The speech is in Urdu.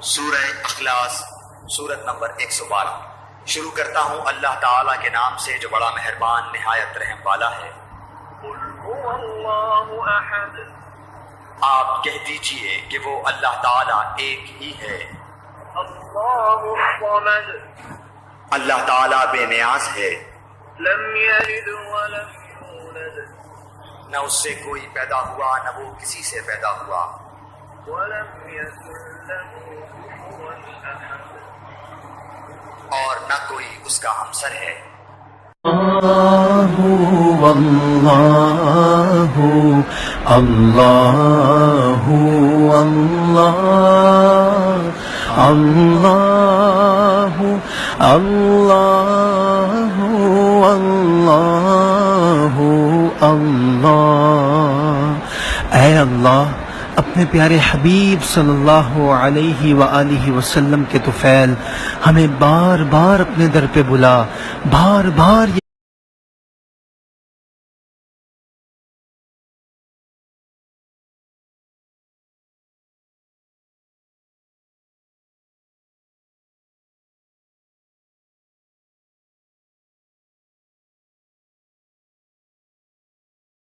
سورہ اخلاص سورت نمبر 112۔ شروع کرتا ہوں اللہ تعالیٰ کے نام سے جو بڑا مہربان نہایت رحم والا ہے۔ قل هو اللہ احد، آپ کہہ دیجئے کہ وہ اللہ تعالیٰ ایک ہی ہے۔ اللہ الصمد، اللہ تعالیٰ بے نیاز ہے، لم یلد ولم یولد نہ اس سے کوئی پیدا ہوا نہ وہ کسی سے پیدا ہوا، ولم یکن له کفوا احد، اور نہ کوئی اس کا ہمسر ہے۔ اللہ واللہ اللہ اللہ اللہ اللہ اللہ۔ اے اللہ، اپنے پیارے حبیب صلی اللہ علیہ وآلہ وسلم کے طفیل، ہمیں بار بار اپنے در پہ بلا، بار بار